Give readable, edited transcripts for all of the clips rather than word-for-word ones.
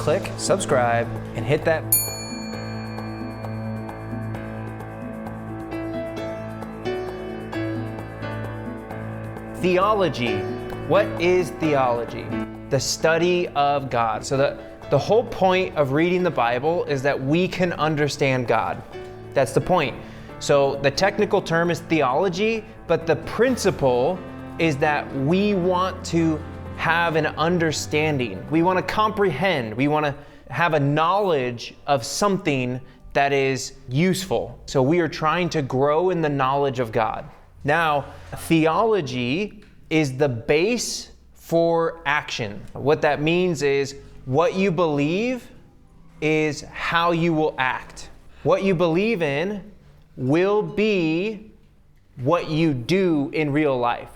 click subscribe and hit that Theology. What is theology? The study of God. So the whole point of reading the Bible is that we can understand God. That's the point. So the technical term is theology, but the principle is that we want to have an understanding. We want to comprehend. We want to have a knowledge of something that is useful. So we are trying to grow in the knowledge of God. Now, theology is the base for action. What that means is what you believe is how you will act. What you believe in will be what you do in real life.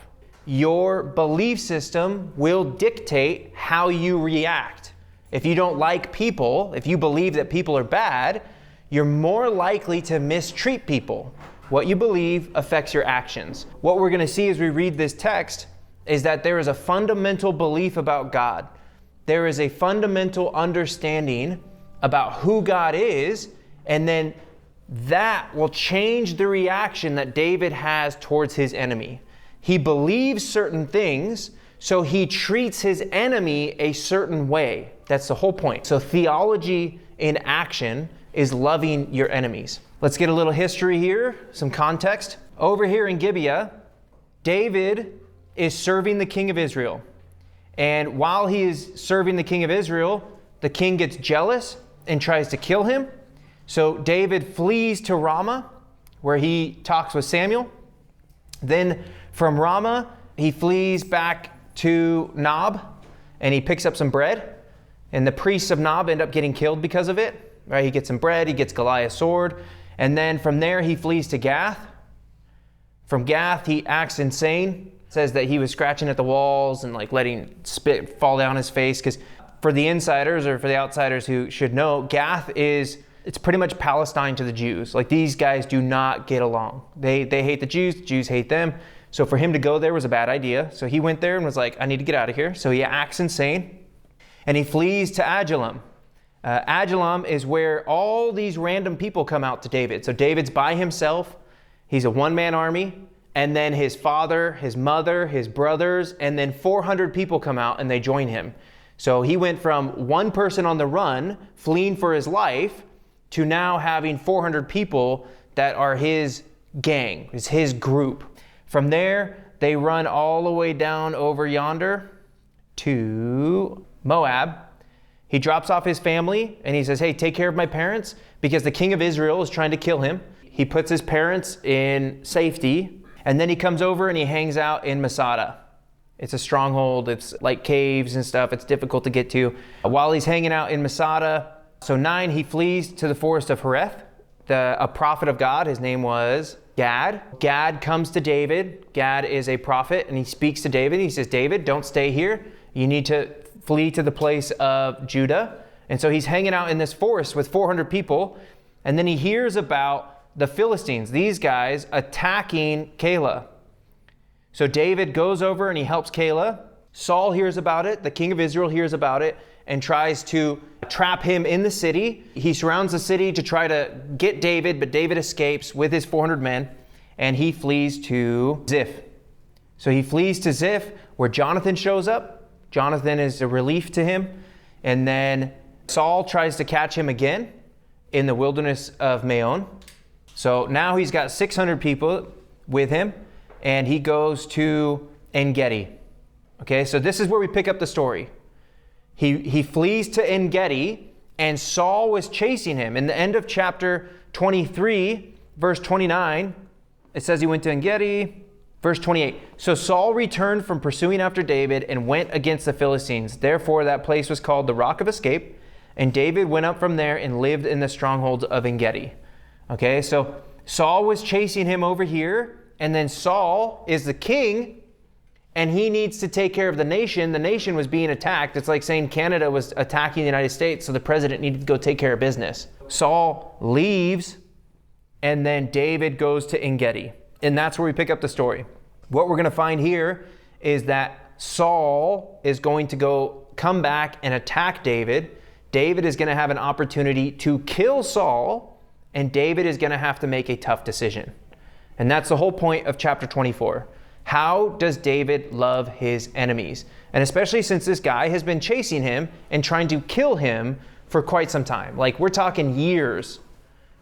Your belief system will dictate how you react. If you don't like people, if you believe that people are bad, you're more likely to mistreat people. What you believe affects your actions. What we're going to see as we read this text is that there is a fundamental belief about God. There is a fundamental understanding about who God is, and then that will change the reaction that David has towards his enemy. He believes certain things, so he treats his enemy a certain way. That's the whole point. So theology in action is loving your enemies. Let's get a little history here, some context. Over here in Gibeah, David is serving the king of Israel. And while he is serving the king of Israel, the king gets jealous and tries to kill him. So David flees to Ramah, where he talks with Samuel. Then from Ramah, he flees back to Nob, and he picks up some bread. And the priests of Nob end up getting killed because of it. Right? He gets some bread, he gets Goliath's sword. And then from there, he flees to Gath. From Gath, he acts insane. Says that he was scratching at the walls and like letting spit fall down his face. Because for the insiders or for the outsiders who should know, Gath it's pretty much Palestine to the Jews. Like these guys do not get along. They hate the Jews hate them. So for him to go there was a bad idea. So he went there and was like, I need to get out of here. So he acts insane and he flees to Adullam. Adullam is where all these random people come out to David. So David's by himself. He's a one-man army. And then his father, his mother, his brothers, and then 400 people come out and they join him. So he went from one person on the run, fleeing for his life, to now having 400 people that are his gang, is his group. From there, they run all the way down over yonder to Moab. He drops off his family and he says, hey, take care of my parents because the king of Israel is trying to kill him. He puts his parents in safety and then he comes over and he hangs out in Masada. It's a stronghold. It's like caves and stuff. It's difficult to get to. While he's hanging out in Masada, so 9, he flees to the forest of Hereth. A prophet of God, his name was Gad. Gad comes to David. Gad is a prophet and he speaks to David. He says, David, don't stay here. You need to flee to the place of Judah. And so he's hanging out in this forest with 400 people. And then he hears about the Philistines, these guys attacking Keilah. So David goes over and he helps Keilah. Saul hears about it. The king of Israel hears about it and tries to trap him in the city. He surrounds the city to try to get David, but David escapes with his 400 men and he flees to Ziph. So he flees to Ziph where Jonathan shows up. Jonathan is a relief to him. And then Saul tries to catch him again in the wilderness of Maon. So now he's got 600 people with him and he goes to En-Gedi. Okay, so this is where we pick up the story. He flees to En-Gedi and Saul was chasing him. In the end of chapter 23, verse 29, it says he went to En-Gedi. Verse 28, so Saul returned from pursuing after David and went against the Philistines. Therefore, that place was called the Rock of Escape. And David went up from there and lived in the strongholds of En-Gedi. Okay, so Saul was chasing him over here. And then Saul is the king and he needs to take care of the nation. The nation was being attacked. It's like saying Canada was attacking the United States. So the president needed to go take care of business. Saul leaves and then David goes to En-Gedi. And that's where we pick up the story. What we're going to find here is that Saul is going to come back and attack David. David is going to have an opportunity to kill Saul, and David is going to have to make a tough decision. And that's the whole point of chapter 24. How does David love his enemies? And especially since this guy has been chasing him and trying to kill him for quite some time. Like, we're talking years.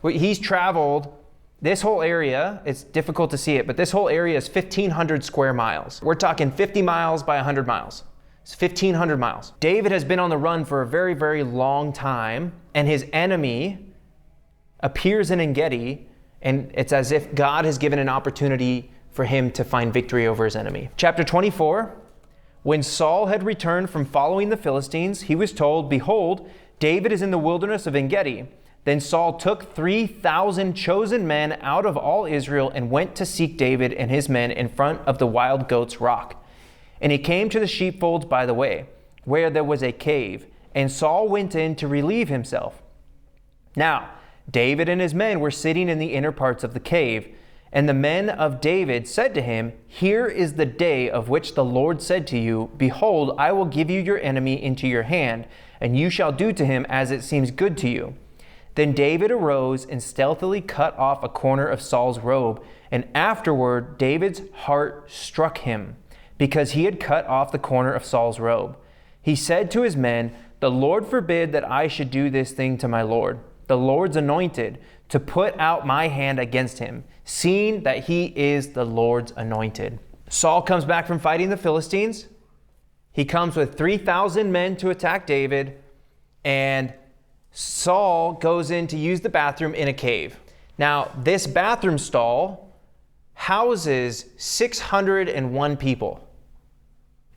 He's traveled this whole area. It's difficult to see it, but this whole area is 1,500 square miles. We're talking 50 miles by 100 miles. It's 1,500 miles. David has been on the run for a very, very long time, and his enemy appears in En-Gedi, and it's as if God has given an opportunity for him to find victory over his enemy. Chapter 24, when Saul had returned from following the Philistines, he was told, "Behold, David is in the wilderness of En-Gedi." Then Saul took 3,000 chosen men out of all Israel and went to seek David and his men in front of the wild goats rock. And he came to the sheepfolds by the way, where there was a cave, and Saul went in to relieve himself. Now, David and his men were sitting in the inner parts of the cave, and the men of David said to him, "Here is the day of which the Lord said to you, Behold, I will give you your enemy into your hand, and you shall do to him as it seems good to you." Then David arose and stealthily cut off a corner of Saul's robe, and afterward David's heart struck him, because he had cut off the corner of Saul's robe. He said to his men, "The Lord forbid that I should do this thing to my Lord, the Lord's anointed, to put out my hand against him, seeing that he is the Lord's anointed." Saul comes back from fighting the Philistines. He comes with 3,000 men to attack David, and Saul goes in to use the bathroom in a cave. Now, this bathroom stall houses 601 people.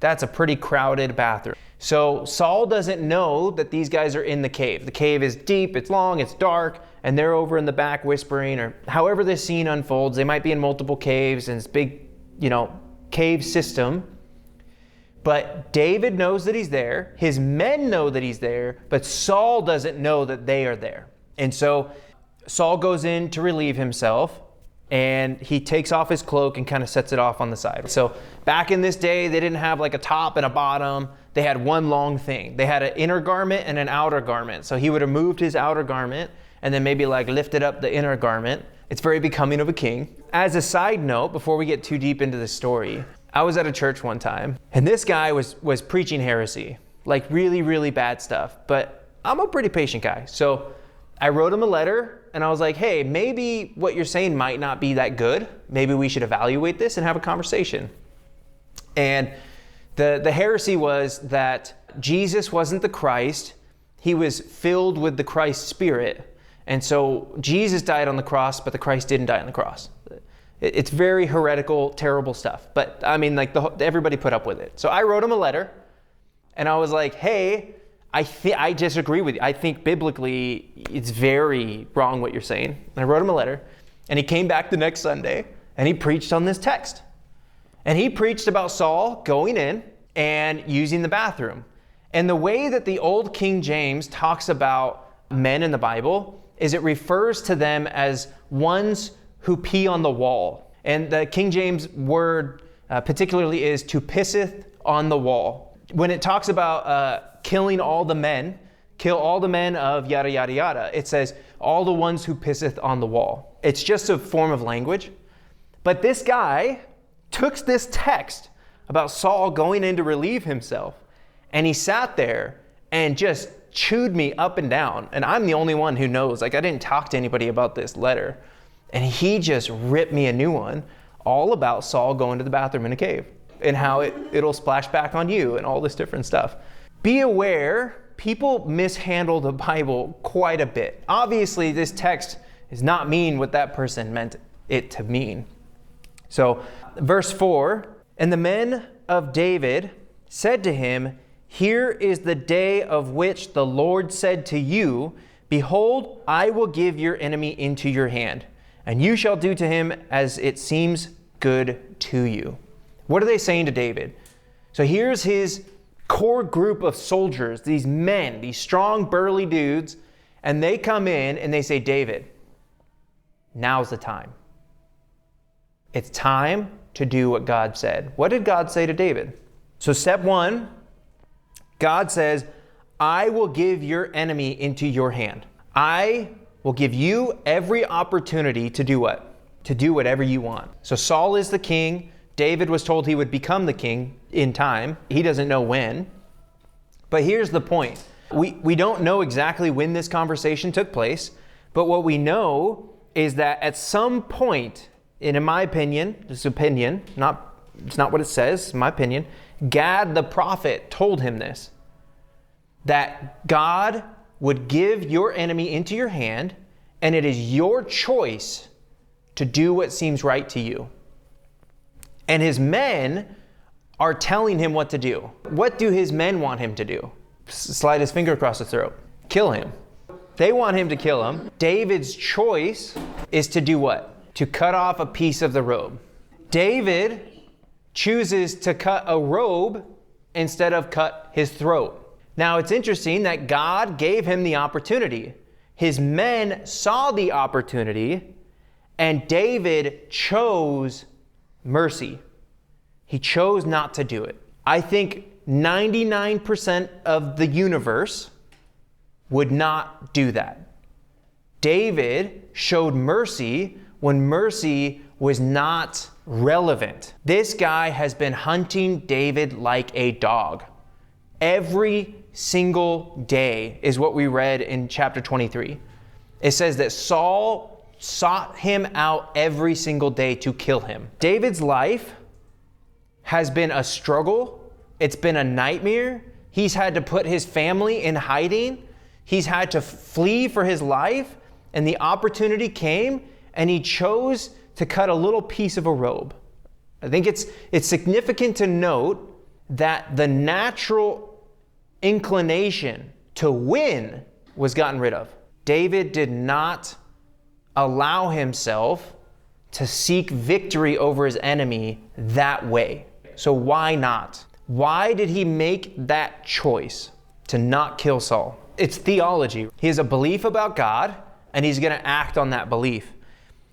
That's a pretty crowded bathroom. So Saul doesn't know that these guys are in the cave. The cave is deep, it's long, it's dark, and they're over in the back whispering, or however this scene unfolds. They might be in multiple caves and this big, cave system. But David knows that he's there. His men know that he's there, but Saul doesn't know that they are there. And so Saul goes in to relieve himself, and he takes off his cloak and kind of sets it off on the side. So back in this day, they didn't have like a top and a bottom. They had one long thing. They had an inner garment and an outer garment. So he would have moved his outer garment and then maybe like lifted up the inner garment. It's very becoming of a king. As a side note, before we get too deep into the story, I was at a church one time, and this guy was preaching heresy, like really, really bad stuff. But I'm a pretty patient guy. So I wrote him a letter, and I was like, hey, maybe what you're saying might not be that good. Maybe we should evaluate this and have a conversation. And the heresy was that Jesus wasn't the Christ. He was filled with the Christ Spirit. And so Jesus died on the cross, but the Christ didn't die on the cross. It's very heretical, terrible stuff. But I mean, like everybody put up with it. So I wrote him a letter, and I was like, hey, I disagree with you. I think biblically it's very wrong what you're saying. And I wrote him a letter, and he came back the next Sunday, and he preached on this text. And he preached about Saul going in and using the bathroom. And the way that the old King James talks about men in the Bible is it refers to them as ones who pee on the wall. And the King James word particularly is to pisseth on the wall. When it talks about killing all the men, kill all the men of yada, yada, yada, it says all the ones who pisseth on the wall. It's just a form of language. But this guy took this text about Saul going in to relieve himself, and he sat there and just chewed me up and down. And I'm the only one who knows. Like, I didn't talk to anybody about this letter. And he just ripped me a new one all about Saul going to the bathroom in a cave and how it'll splash back on you and all this different stuff. Be aware, people mishandle the Bible quite a bit. Obviously, this text does not mean what that person meant it to mean. So, verse 4, and the men of David said to him, here is the day of which the Lord said to you, behold, I will give your enemy into your hand, and you shall do to him as it seems good to you. What are they saying to David? So here's his core group of soldiers, these men, these strong, burly dudes, and they come in and they say, David, now's the time. It's time to do what God said. What did God say to David? So step one, God says, I will give your enemy into your hand. I will give you every opportunity to do what? To do whatever you want. So Saul is the king. David was told he would become the king in time. He doesn't know when. But here's the point. We don't know exactly when this conversation took place, but what we know is that at some point, and in my opinion, this is opinion, it's not what it says, in my opinion, Gad the prophet told him this, that God would give your enemy into your hand, and it is your choice to do what seems right to you. And his men are telling him what to do. What do his men want him to do? Slide his finger across his throat. Kill him. They want him to kill him. David's choice is to do what? To cut off a piece of the robe. David chooses to cut a robe instead of cut his throat. Now it's interesting that God gave him the opportunity. His men saw the opportunity, and David chose mercy. He chose not to do it. I think 99% of the universe would not do that. David showed mercy when mercy was not relevant. This guy has been hunting David like a dog. Every single day is what we read in chapter 23. It says that Saul sought him out every single day to kill him. David's life has been a struggle. It's been a nightmare. He's had to put his family in hiding. He's had to flee for his life. And the opportunity came, and he chose to cut a little piece of a robe. I think it's significant to note that the natural inclination to win was gotten rid of. David did not allow himself to seek victory over his enemy that way. So why not? Why did he make that choice to not kill Saul? It's theology. He has a belief about God, and he's going to act on that belief.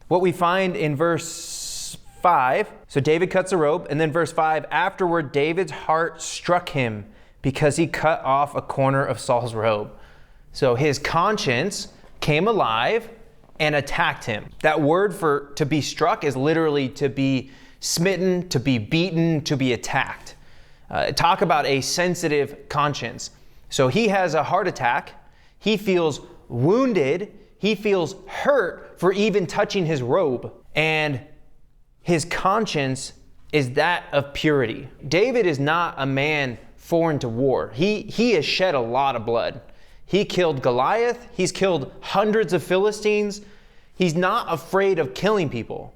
What we find in verse 5, so David cuts a robe, and then verse 5, afterward David's heart struck him because he cut off a corner of Saul's robe. So his conscience came alive and attacked him. That word for to be struck is literally to be smitten, to be beaten, to be attacked. Talk about a sensitive conscience. So he has a heart attack. He feels wounded. He feels hurt for even touching his robe. And his conscience is that of purity. David is not a man foreign to war. He has shed a lot of blood. He killed Goliath. He's killed hundreds of Philistines. He's not afraid of killing people,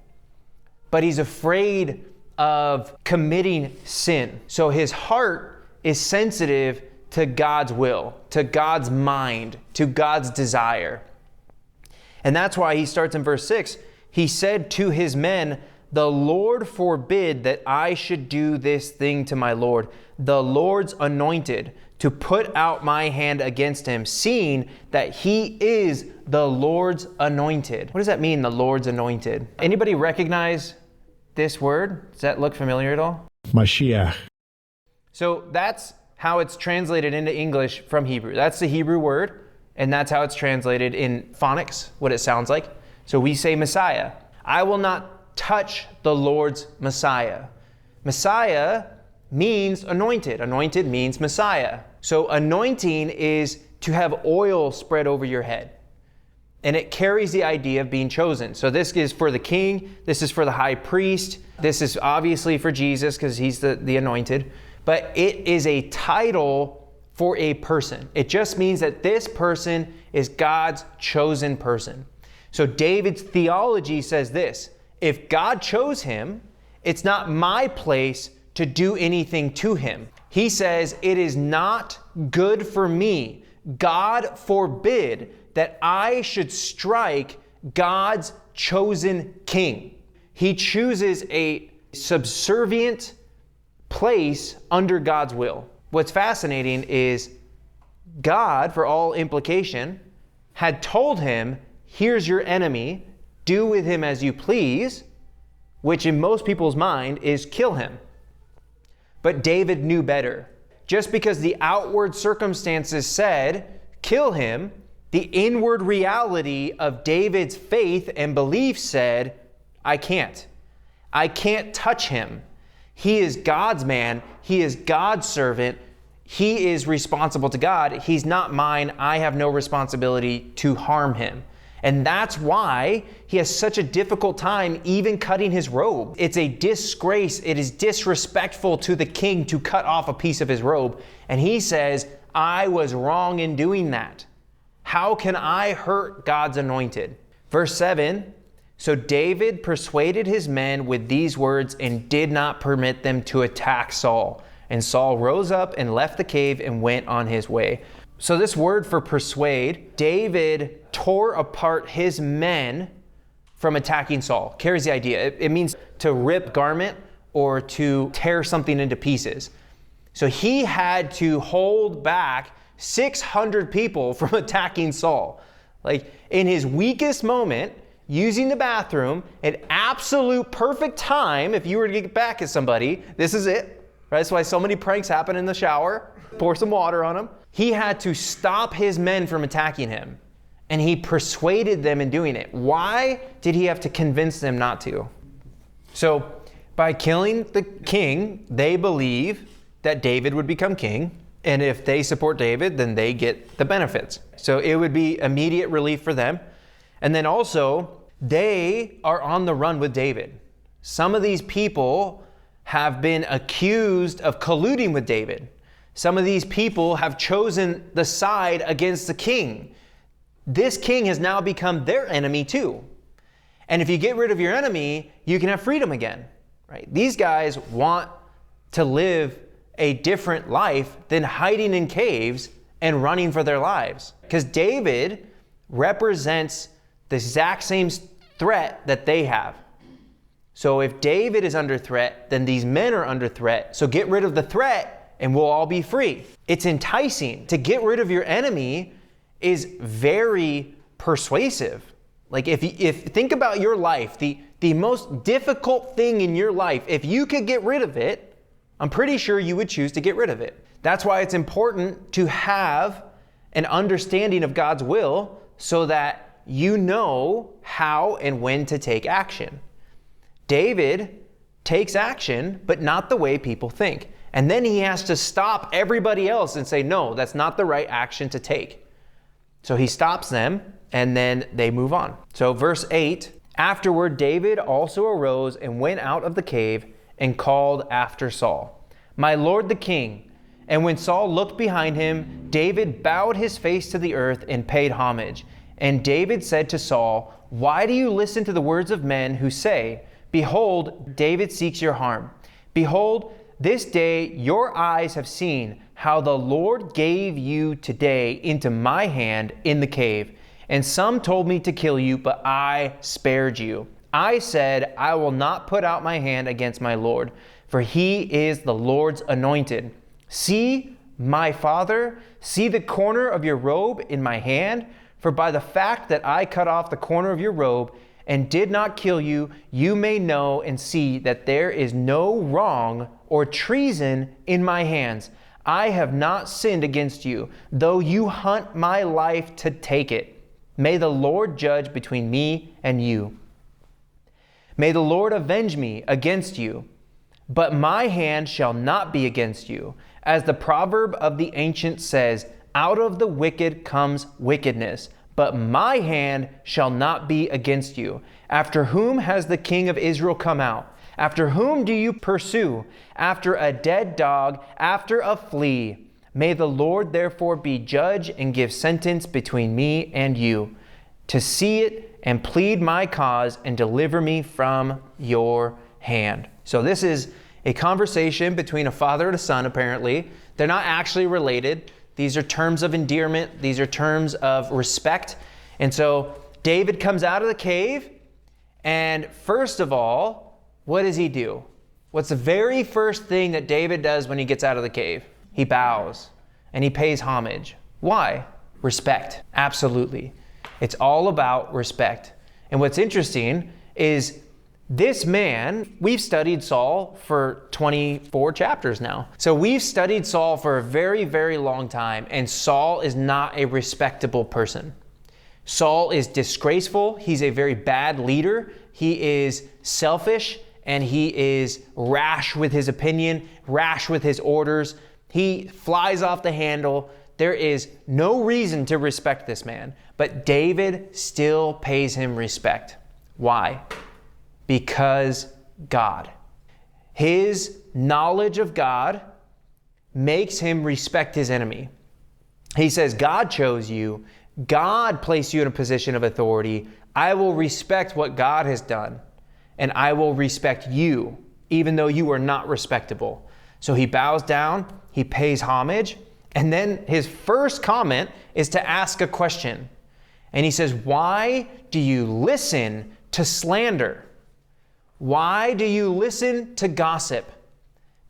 but he's afraid of committing sin. So his heart is sensitive to God's will, to God's mind, to God's desire. And that's why he starts in verse 6. He said to his men, "The Lord forbid that I should do this thing to my Lord, the Lord's anointed, to put out my hand against him, seeing that he is the Lord's anointed." What does that mean, the Lord's anointed? Anybody recognize this word? Does that look familiar at all? Mashiach. So that's how it's translated into English from Hebrew. That's the Hebrew word, and that's how it's translated in phonics, what it sounds like. So we say Messiah. I will not touch the Lord's Messiah. Messiah means anointed. Anointed means Messiah. So anointing is to have oil spread over your head. And it carries the idea of being chosen. So this is for the king. This is for the high priest. This is obviously for Jesus because he's the anointed. But it is a title for a person. It just means that this person is God's chosen person. So David's theology says this: if God chose him, it's not my place to do anything to him. He says, it is not good for me, God forbid, that I should strike God's chosen king. He chooses a subservient place under God's will. What's fascinating is God, for all implication, had told him, here's your enemy, do with him as you please, which in most people's mind is kill him. But David knew better. Just because the outward circumstances said, kill him, the inward reality of David's faith and belief said, I can't. I can't touch him. He is God's man. He is God's servant. He is responsible to God. He's not mine. I have no responsibility to harm him. And that's why he has such a difficult time even cutting his robe. It's a disgrace. It is disrespectful to the king to cut off a piece of his robe. And he says, I was wrong in doing that. How can I hurt God's anointed? Verse 7, so David persuaded his men with these words and did not permit them to attack Saul. And Saul rose up and left the cave and went on his way. So this word for persuade, David tore apart his men from attacking Saul. Carries the idea. It means to rip garment or to tear something into pieces. So he had to hold back 600 people from attacking Saul. Like in his weakest moment, using the bathroom, an absolute perfect time, if you were to get back at somebody, this is it. Right? That's why so many pranks happen in the shower. Pour some water on him. He had to stop his men from attacking him. And he persuaded them in doing it. Why did he have to convince them not to? So by killing the king, they believe that David would become king. And if they support David, then they get the benefits. So it would be immediate relief for them. And then also, they are on the run with David. Some of these people have been accused of colluding with David. Some of these people have chosen the side against the king. This king has now become their enemy too. And if you get rid of your enemy, you can have freedom again, right? These guys want to live a different life than hiding in caves and running for their lives. Because David represents the exact same threat that they have. So if David is under threat, then these men are under threat. So get rid of the threat and we'll all be free. It's enticing. To get rid of your enemy is very persuasive. Like if think about your life, the most difficult thing in your life, if you could get rid of it, I'm pretty sure you would choose to get rid of it. That's why it's important to have an understanding of God's will so that you know how and when to take action. David takes action, but not the way people think. And then he has to stop everybody else and say, no, that's not the right action to take. So he stops them and then they move on. So verse 8, afterward David also arose and went out of the cave and called after Saul, my lord the king. And when Saul looked behind him, David bowed his face to the earth and paid homage. And David said to Saul, why do you listen to the words of men who say, behold, David seeks your harm. Behold, this day your eyes have seen how the Lord gave you today into my hand in the cave. And some told me to kill you, but I spared you. I said, I will not put out my hand against my Lord, for he is the Lord's anointed. See, my father, see the corner of your robe in my hand, for by the fact that I cut off the corner of your robe and did not kill you, you may know and see that there is no wrong or treason in my hands. I have not sinned against you, though you hunt my life to take it. May the Lord judge between me and you. May the Lord avenge me against you, but my hand shall not be against you. As the proverb of the ancient says, out of the wicked comes wickedness, but my hand shall not be against you. After whom has the king of Israel come out? After whom do you pursue? After a dead dog, after a flea. May the Lord therefore be judge and give sentence between me and you, to see it and plead my cause and deliver me from your hand. So this is a conversation between a father and a son, apparently. They're not actually related. These are terms of endearment. These are terms of respect. And so David comes out of the cave, and first of all, what does he do? What's the very first thing that David does when he gets out of the cave? He bows and he pays homage. Why? Respect. Absolutely. It's all about respect. And what's interesting is This man, we've studied Saul for 24 chapters now. So we've studied Saul for a very, very long time, and Saul is not a respectable person. Saul is disgraceful. He's a very bad leader. He is selfish, and he is rash with his opinion, rash with his orders. He flies off the handle. There is no reason to respect this man, but David still pays him respect. Why? Because God. His knowledge of God makes him respect his enemy. He says, God chose you. God placed you in a position of authority. I will respect what God has done, and I will respect you, even though you are not respectable. So he bows down, he pays homage, and then his first comment is to ask a question. And he says, why do you listen to slander? Why do you listen to gossip?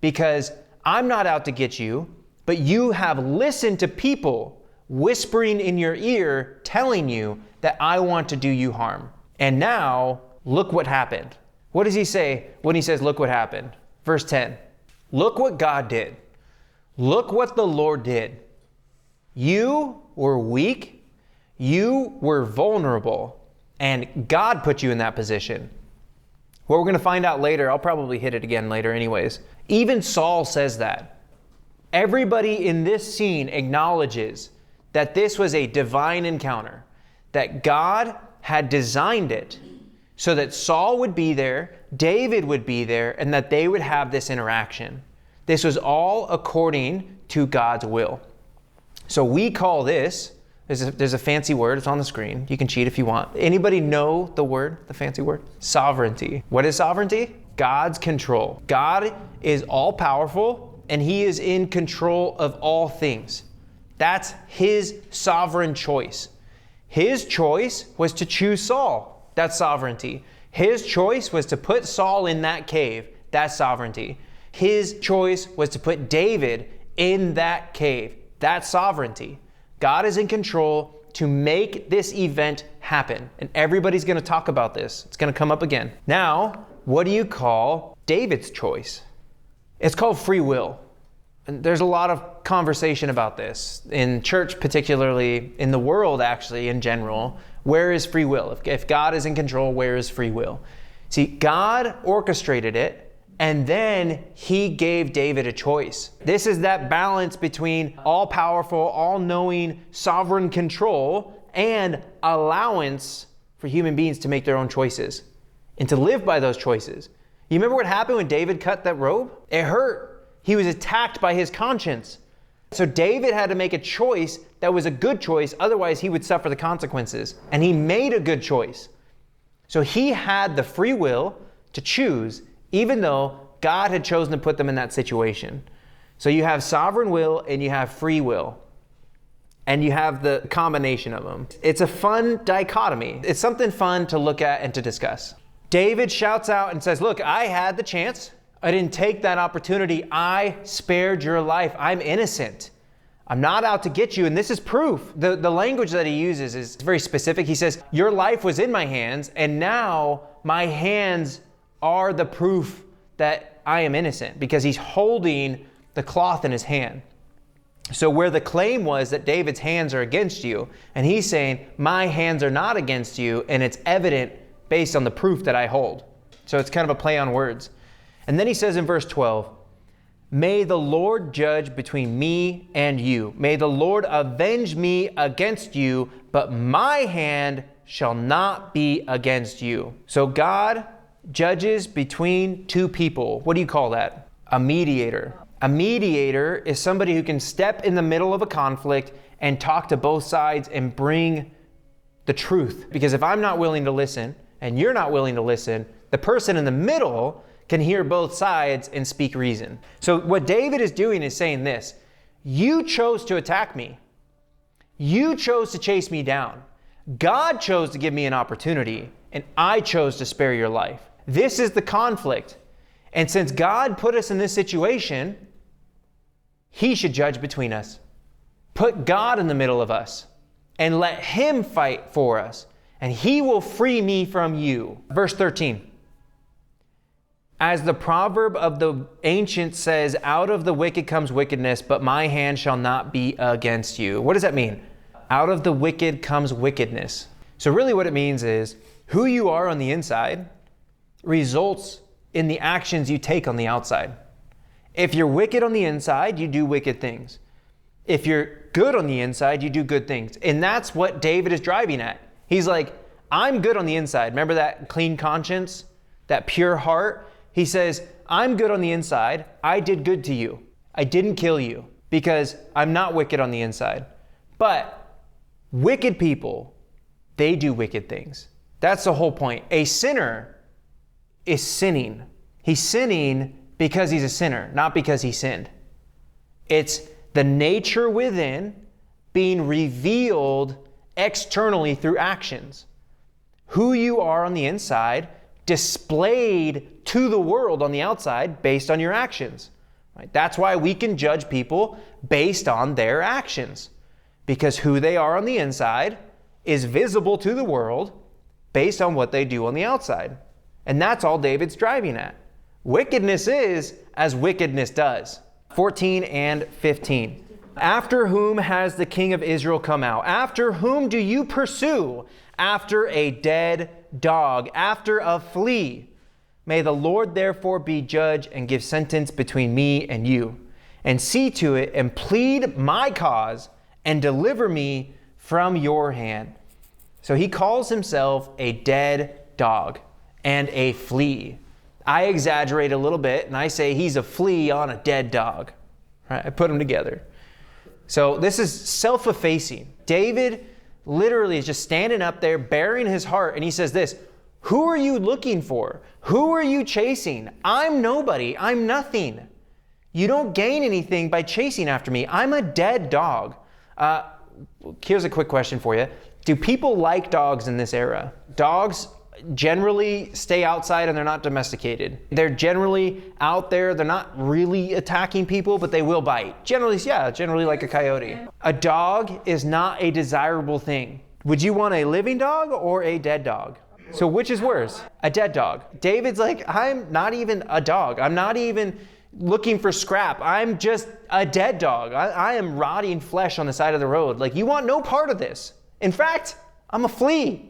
Because I'm not out to get you, but you have listened to people whispering in your ear, telling you that I want to do you harm. And now, look what happened. What does he say when he says, look what happened? Verse 10, look what God did. Look what the Lord did. You were weak, you were vulnerable, and God put you in that position. What we're going to find out later, I'll probably hit it again later anyways. Even Saul says that. Everybody in this scene acknowledges that this was a divine encounter, that God had designed it so that Saul would be there, David would be there, and that they would have this interaction. This was all according to God's will. So we call this, there's a fancy word, it's on the screen. You can cheat if you want. Anybody know the word, the fancy word? Sovereignty. What is sovereignty? God's control. God is all powerful and he is in control of all things. That's his sovereign choice. His choice was to choose Saul. That's sovereignty. His choice was to put Saul in that cave. That's sovereignty. His choice was to put David in that cave. That's sovereignty. God is in control to make this event happen. And everybody's going to talk about this. It's going to come up again. Now, what do you call David's choice? It's called free will. And there's a lot of conversation about this in church, particularly in the world, actually, in general. Where is free will? If God is in control, where is free will? See, God orchestrated it, and then he gave David a choice. This is that balance between all-powerful, all-knowing, sovereign control and allowance for human beings to make their own choices and to live by those choices. You remember what happened when David cut that robe? It hurt. He was attacked by his conscience. So David had to make a choice that was a good choice, otherwise he would suffer the consequences. And he made a good choice. So he had the free will to choose, even though God had chosen to put them in that situation. So you have sovereign will and you have free will. And you have the combination of them. It's a fun dichotomy. It's something fun to look at and to discuss. David shouts out and says, look, I had the chance. I didn't take that opportunity. I spared your life. I'm innocent. I'm not out to get you. And this is proof. The language that he uses is very specific. He says, your life was in my hands, and now my hands are the proof that I am innocent, because he's holding the cloth in his hand. So where the claim was that David's hands are against you, and he's saying, my hands are not against you, and it's evident based on the proof that I hold. So it's kind of a play on words. And then he says in verse 12, may the Lord judge between me and you. May the Lord avenge me against you, but my hand shall not be against you. So God judges between two people. What do you call that? A mediator. A mediator is somebody who can step in the middle of a conflict and talk to both sides and bring the truth. Because if I'm not willing to listen and you're not willing to listen, the person in the middle can hear both sides and speak reason. So what David is doing is saying this: you chose to attack me. You chose to chase me down. God chose to give me an opportunity, and I chose to spare your life. This is the conflict. And since God put us in this situation, he should judge between us. Put God in the middle of us and let him fight for us, and he will free me from you. Verse 13. As the proverb of the ancient says, out of the wicked comes wickedness, but my hand shall not be against you. What does that mean? Out of the wicked comes wickedness. So really what it means is who you are on the inside results in the actions you take on the outside. If you're wicked on the inside, you do wicked things. If you're good on the inside, you do good things. And that's what David is driving at. He's like, I'm good on the inside. Remember that clean conscience, that pure heart? He says, I'm good on the inside. I did good to you. I didn't kill you because I'm not wicked on the inside. But wicked people, they do wicked things. That's the whole point. A sinner is sinning. He's sinning because he's a sinner, not because he sinned. It's the nature within being revealed externally through actions. Who you are on the inside displayed to the world on the outside based on your actions. Right? That's why we can judge people based on their actions, because who they are on the inside is visible to the world based on what they do on the outside. And that's all David's driving at. Wickedness is as wickedness does. 14 and 15. After whom has the king of Israel come out? After whom do you pursue? After a dead dog, after a flea. May the Lord therefore be judge and give sentence between me and you, and see to it and plead my cause and deliver me from your hand. So he calls himself a dead dog and a flea. I exaggerate a little bit and I say he's a flea on a dead dog. Right? I put them together. So this is self-effacing. David literally is just standing up there, bearing his heart, and he says this, who are you looking for? Who are you chasing? I'm nobody. I'm nothing. You don't gain anything by chasing after me. I'm a dead dog. Here's a quick question for you. Do people like dogs in this era? Dogs generally stay outside and they're not domesticated. They're generally out there. They're not really attacking people, but they will bite. Generally like a coyote. A dog is not a desirable thing. Would you want a living dog or a dead dog? So which is worse? A dead dog. David's like, I'm not even a dog. I'm not even looking for scrap. I'm just a dead dog. I am rotting flesh on the side of the road. Like, you want no part of this. In fact, I'm a flea.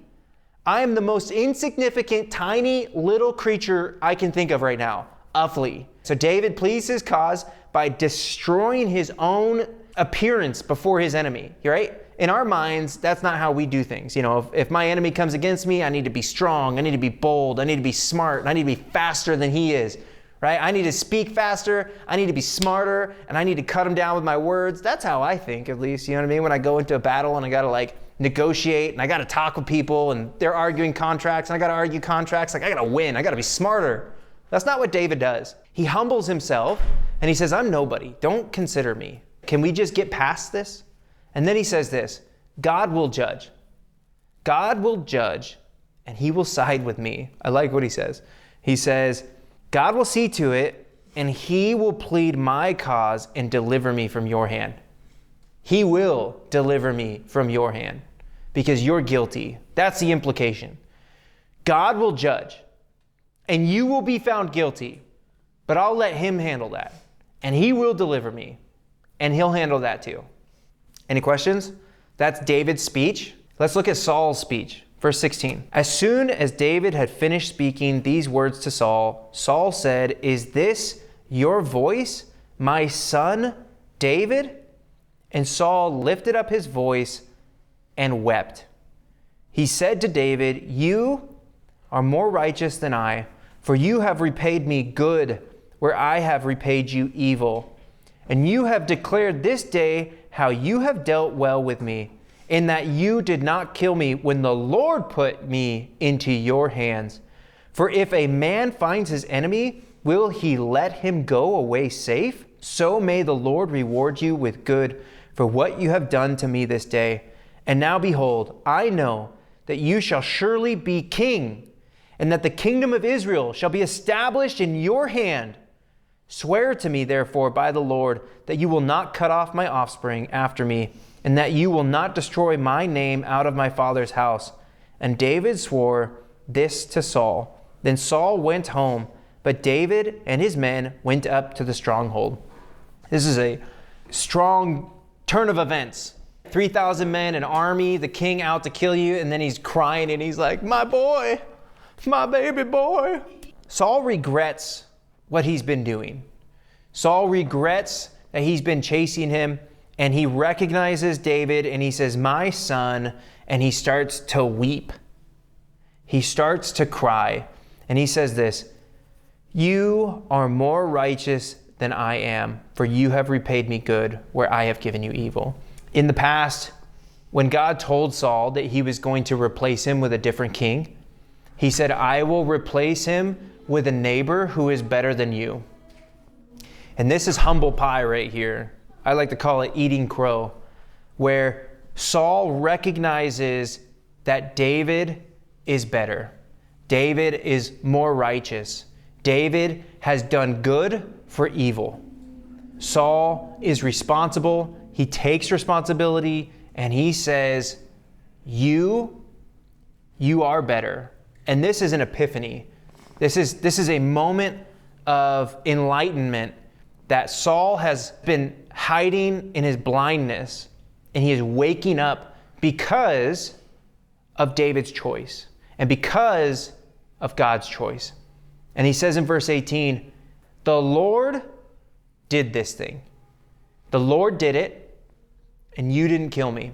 I am the most insignificant, tiny, little creature I can think of right now. A flea. So David pleads his cause by destroying his own appearance before his enemy, right? In our minds, that's not how we do things. You know, if my enemy comes against me, I need to be strong, I need to be bold, I need to be smart, and I need to be faster than he is, right? I need to speak faster, I need to be smarter, and I need to cut him down with my words. That's how I think, at least, you know what I mean? When I go into a battle and I gotta negotiate, and I gotta talk with people, and they're arguing contracts, and I gotta argue contracts, I gotta win, I gotta be smarter. That's not what David does. He humbles himself, and he says, I'm nobody, don't consider me. Can we just get past this? And then he says this, God will judge. God will judge, and he will side with me. I like what he says. He says, God will see to it, and he will plead my cause and deliver me from your hand. He will deliver me from your hand because you're guilty. That's the implication. God will judge, and you will be found guilty, but I'll let him handle that, and he will deliver me, and he'll handle that too. Any questions? That's David's speech. Let's look at Saul's speech. Verse 16. As soon as David had finished speaking these words to Saul, Saul said, is this your voice, my son David? And Saul lifted up his voice and wept. He said to David, you are more righteous than I, for you have repaid me good where I have repaid you evil. And you have declared this day how you have dealt well with me, in that you did not kill me when the Lord put me into your hands. For if a man finds his enemy, will he let him go away safe? So may the Lord reward you with good for what you have done to me this day. And now behold, I know that you shall surely be king, and that the kingdom of Israel shall be established in your hand. Swear to me, therefore, by the Lord, that you will not cut off my offspring after me, and that you will not destroy my name out of my father's house. And David swore this to Saul. Then Saul went home, but David and his men went up to the stronghold. This is a strong turn of events. 3,000 men, an army, the king out to kill you, and then he's crying and he's like, my boy, my baby boy. Saul regrets what he's been doing. Saul regrets that he's been chasing him, and he recognizes David and he says, my son, and he starts to weep. He starts to cry, and he says this, you are more righteous than I am, for you have repaid me good where I have given you evil. In the past, when God told Saul that he was going to replace him with a different king, he said, I will replace him with a neighbor who is better than you. And this is humble pie right here. I like to call it eating crow, where Saul recognizes that David is better. David is more righteous. David has done good for evil. Saul is responsible. He takes responsibility and he says, you are better. And this is an epiphany. This is a moment of enlightenment that Saul has been hiding in his blindness, and he is waking up because of David's choice and because of God's choice. And he says in verse 18, the Lord did this thing. The Lord did it, and you didn't kill me.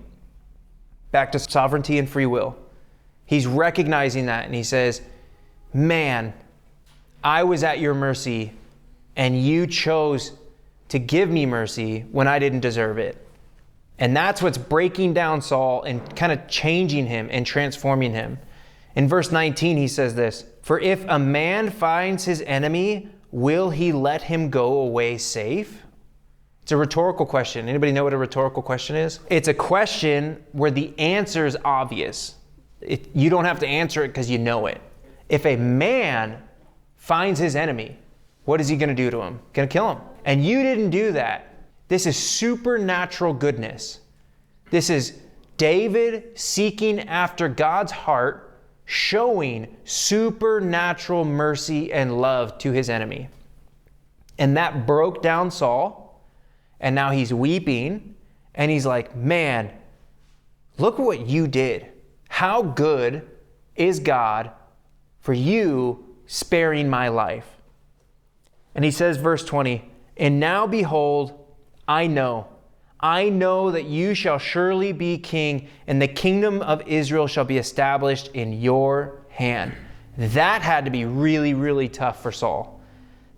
Back to sovereignty and free will. He's recognizing that, and he says, man, I was at your mercy, and you chose to give me mercy when I didn't deserve it. And that's what's breaking down Saul and kind of changing him and transforming him. In verse 19, he says this, for if a man finds his enemy, will he let him go away safe? It's a rhetorical question. Anybody know what a rhetorical question is? It's a question where the answer is obvious. You don't have to answer it because you know it. If a man finds his enemy, what is he going to do to him? Going to kill him. And you didn't do that. This is supernatural goodness. This is David seeking after God's heart, showing supernatural mercy and love to his enemy. And that broke down Saul, and now he's weeping, and he's like, man, look what you did. How good is God for you sparing my life? And he says, verse 20, and now behold, I know that you shall surely be king, and the kingdom of Israel shall be established in your hand. That had to be really, really tough for Saul.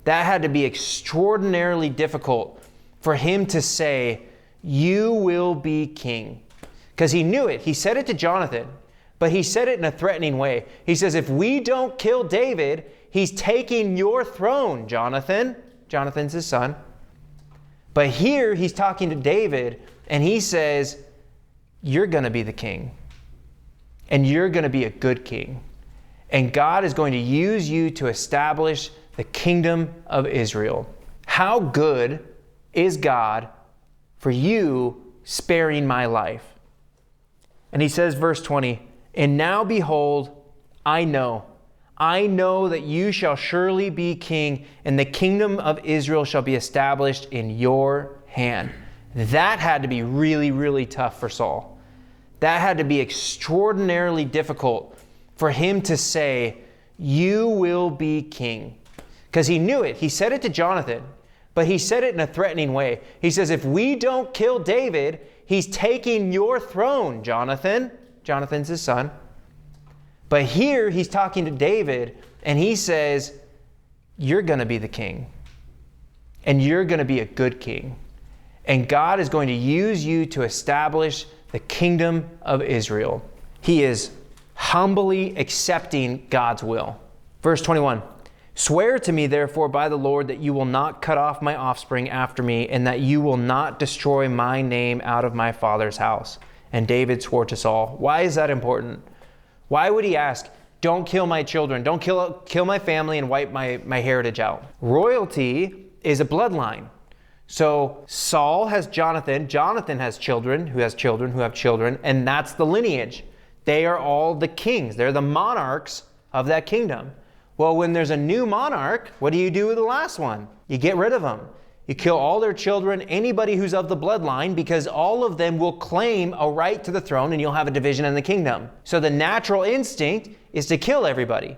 That had to be extraordinarily difficult for him to say, you will be king. Because he knew it. He said it to Jonathan, but he said it in a threatening way. He says, if we don't kill David, he's taking your throne, Jonathan. Jonathan's his son. But here he's talking to David, and he says, you're going to be the king. And you're going to be a good king. And God is going to use you to establish the kingdom of Israel. How good is God for you sparing my life? And he says, verse 20, and now behold, I know that you shall surely be king, and the kingdom of Israel shall be established in your hand. That had to be really, really tough for Saul. That had to be extraordinarily difficult for him to say, you will be king. Because he knew it. He said it to Jonathan, but he said it in a threatening way. He says, if we don't kill David, he's taking your throne, Jonathan. Jonathan's his son. But here he's talking to David, and he says, you're going to be the king. And you're going to be a good king. And God is going to use you to establish the kingdom of Israel. He is humbly accepting God's will. Verse 21, swear to me therefore by the Lord that you will not cut off my offspring after me, and that you will not destroy my name out of my father's house. And David swore to Saul. Why is that important? Why would he ask, don't kill my children, don't kill my family and wipe my heritage out? Royalty is a bloodline. So Saul has Jonathan, Jonathan has children who have children, and that's the lineage. They are all the kings. They're the monarchs of that kingdom. Well, when there's a new monarch, what do you do with the last one? You get rid of them. You kill all their children, anybody who's of the bloodline, because all of them will claim a right to the throne and you'll have a division in the kingdom. So the natural instinct is to kill everybody.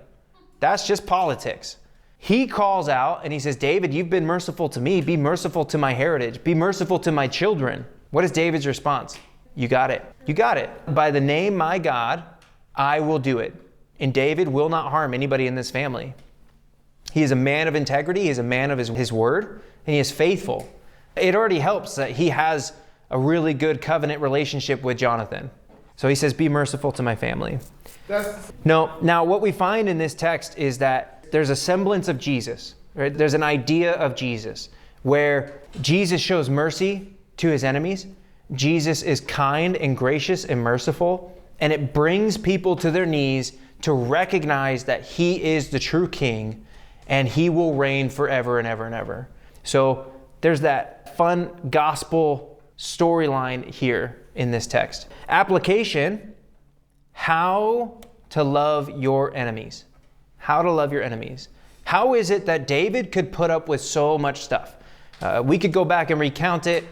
That's just politics. He calls out and he says, David, you've been merciful to me. Be merciful to my heritage. Be merciful to my children. What is David's response? You got it. You got it. By the name my God, I will do it. And David will not harm anybody in this family. He is a man of integrity. He is a man of his word, and he is faithful. It already helps that he has a really good covenant relationship with Jonathan. So he says, be merciful to my family. Now what we find in this text is that there's a semblance of Jesus, right? There's an idea of Jesus where Jesus shows mercy to his enemies. Jesus is kind and gracious and merciful, and it brings people to their knees to recognize that he is the true king and he will reign forever and ever and ever. So there's that fun gospel storyline here in this text. Application, how to love your enemies. How to love your enemies. How is it that David could put up with so much stuff? We could go back and recount it.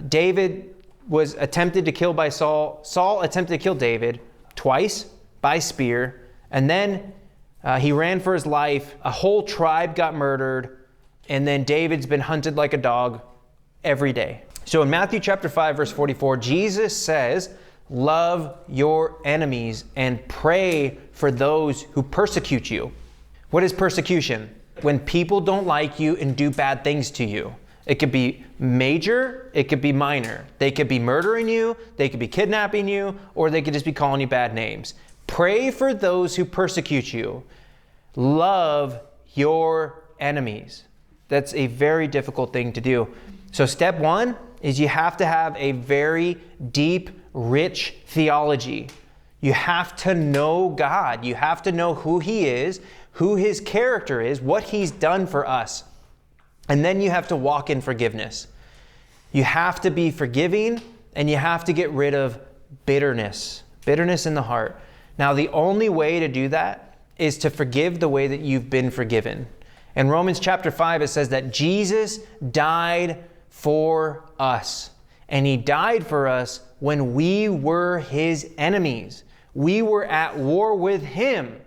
David was attempted to kill by Saul. Saul attempted to kill David twice by spear. And then he ran for his life. A whole tribe got murdered. And then David's been hunted like a dog every day. So in Matthew chapter 5, verse 44, Jesus says, love your enemies and pray for those who persecute you. What is persecution? When people don't like you and do bad things to you. It could be major, it could be minor. They could be murdering you, they could be kidnapping you, or they could just be calling you bad names. Pray for those who persecute you. Love your enemies. That's a very difficult thing to do. So step one is you have to have a very deep, rich theology. You have to know God. You have to know who he is, who his character is, what he's done for us. And then you have to walk in forgiveness. You have to be forgiving, and you have to get rid of bitterness in the heart. Now, the only way to do that is to forgive the way that you've been forgiven. In Romans chapter 5, it says that Jesus died for us. And he died for us when we were his enemies. We were at war with him.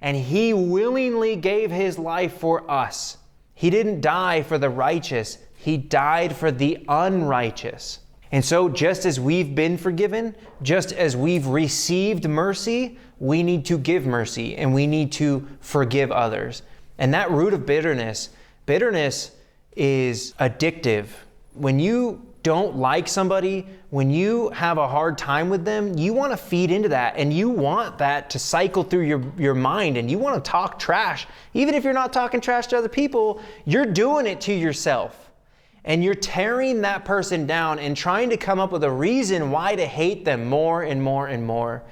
And he willingly gave his life for us. He didn't die for the righteous. He died for the unrighteous. And so just as we've been forgiven, just as we've received mercy, we need to give mercy and we need to forgive others. And that root of bitterness is addictive. When you don't like somebody, when you have a hard time with them, you want to feed into that and you want that to cycle through your mind and you want to talk trash. Even if you're not talking trash to other people, you're doing it to yourself. And you're tearing that person down and trying to come up with a reason why to hate them more and more and more.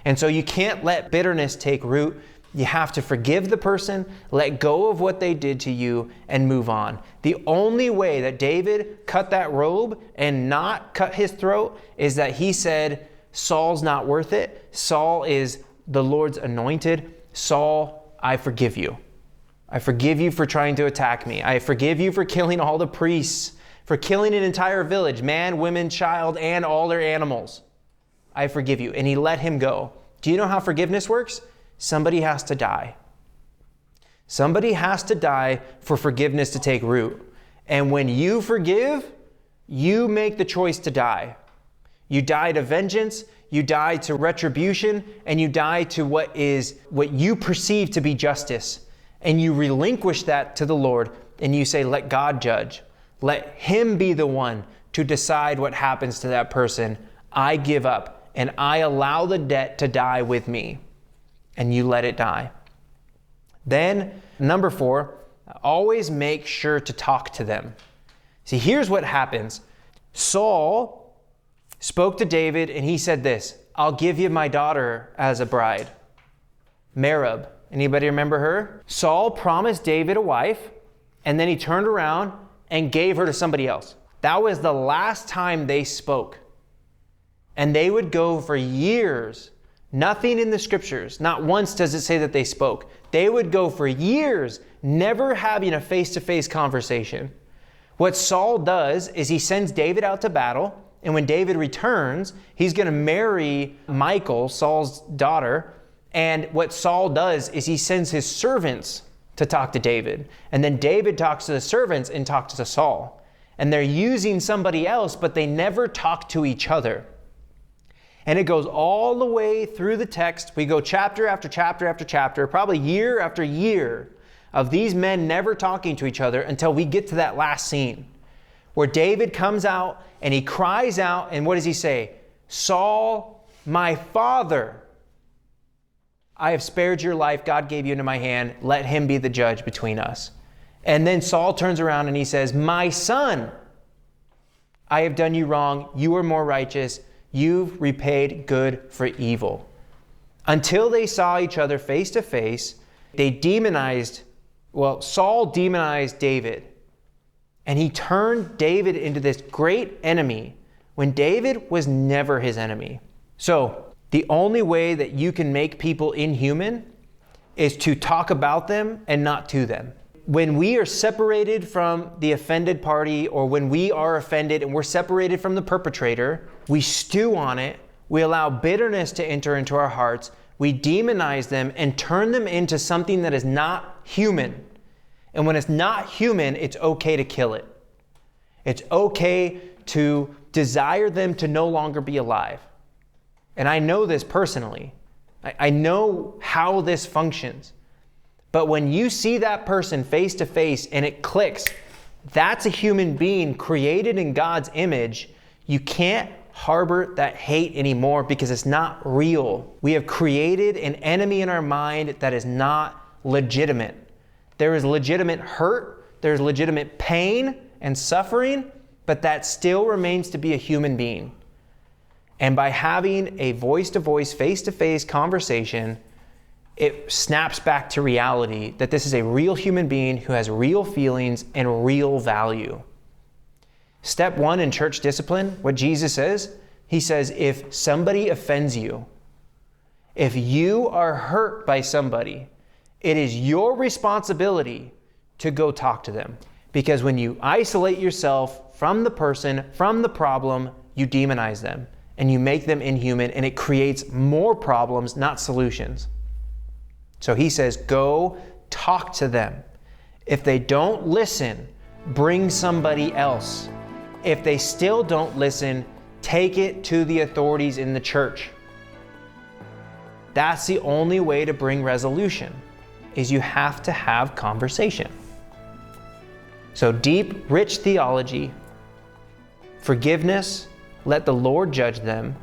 And so you can't let bitterness take root. You have to forgive the person, let go of what they did to you, and move on. The only way that David cut that robe and not cut his throat is that he said, Saul's not worth it. Saul is the Lord's anointed. Saul, I forgive you. I forgive you for trying to attack me. I forgive you for killing all the priests, for killing an entire village, man, women, child, and all their animals. I forgive you. And he let him go. Do you know how forgiveness works? Somebody has to die. Somebody has to die for forgiveness to take root. And when you forgive, you make the choice to die. You die to vengeance, you die to retribution, and you die to what you perceive to be justice. And you relinquish that to the Lord and you say, let God judge. Let him be the one to decide what happens to that person. I give up and I allow the debt to die with me. And you let it die. Then, number 4, always make sure to talk to them. See, here's what happens. Saul spoke to David and he said this, I'll give you my daughter as a bride. Merab. Anybody remember her? Saul promised David a wife, and then he turned around and gave her to somebody else. That was the last time they spoke. And they would go for years Nothing in the scriptures, not once does it say that they spoke. They would go for years never having a face-to-face conversation. What Saul does is he sends David out to battle, and when David returns, he's going to marry Michal, Saul's daughter. And what Saul does is he sends his servants to talk to David. And then David talks to the servants and talks to Saul. And they're using somebody else, but they never talk to each other. And it goes all the way through the text. We go chapter after chapter after chapter, probably year after year, of these men never talking to each other until we get to that last scene where David comes out and he cries out, and what does he say? Saul, my father, I have spared your life. God gave you into my hand. Let him be the judge between us. And then Saul turns around and he says, my son, I have done you wrong. You are more righteous. You've repaid good for evil. Until they saw each other face to face, Saul demonized David. And he turned David into this great enemy when David was never his enemy. So the only way that you can make people inhuman is to talk about them and not to them. When we are separated from the offended party, or when we are offended and we're separated from the perpetrator, we stew on it, we allow bitterness to enter into our hearts, we demonize them and turn them into something that is not human. And when it's not human, it's okay to kill it. It's okay to desire them to no longer be alive. And I know this personally. I know how this functions. But when you see that person face to face and it clicks, that's a human being created in God's image. You can't harbor that hate anymore because it's not real. We have created an enemy in our mind that is not legitimate. There is legitimate hurt, there's legitimate pain and suffering, but that still remains to be a human being. And by having a voice-to-voice, face-to-face conversation, it snaps back to reality that this is a real human being who has real feelings and real value. Step 1 in church discipline, what Jesus says, he says, if somebody offends you, if you are hurt by somebody, it is your responsibility to go talk to them. Because when you isolate yourself from the person, from the problem, you demonize them and you make them inhuman, and it creates more problems, not solutions. So he says, go talk to them. If they don't listen, bring somebody else. If they still don't listen, take it to the authorities in the church. That's the only way to bring resolution, is you have to have conversation. So deep, rich theology, forgiveness, let the Lord judge them,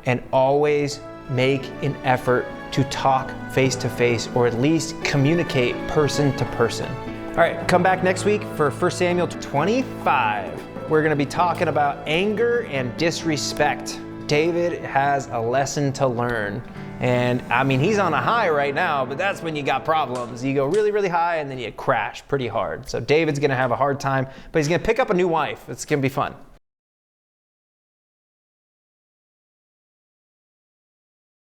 and always make an effort to talk face to face, or at least communicate person to person. All right, come back next week for 1 Samuel 25. We're going to be talking about anger and disrespect. David has a lesson to learn. And I mean, he's on a high right now, but that's when you got problems. You go really, really high and then you crash pretty hard. So David's going to have a hard time, but he's going to pick up a new wife. It's going to be fun.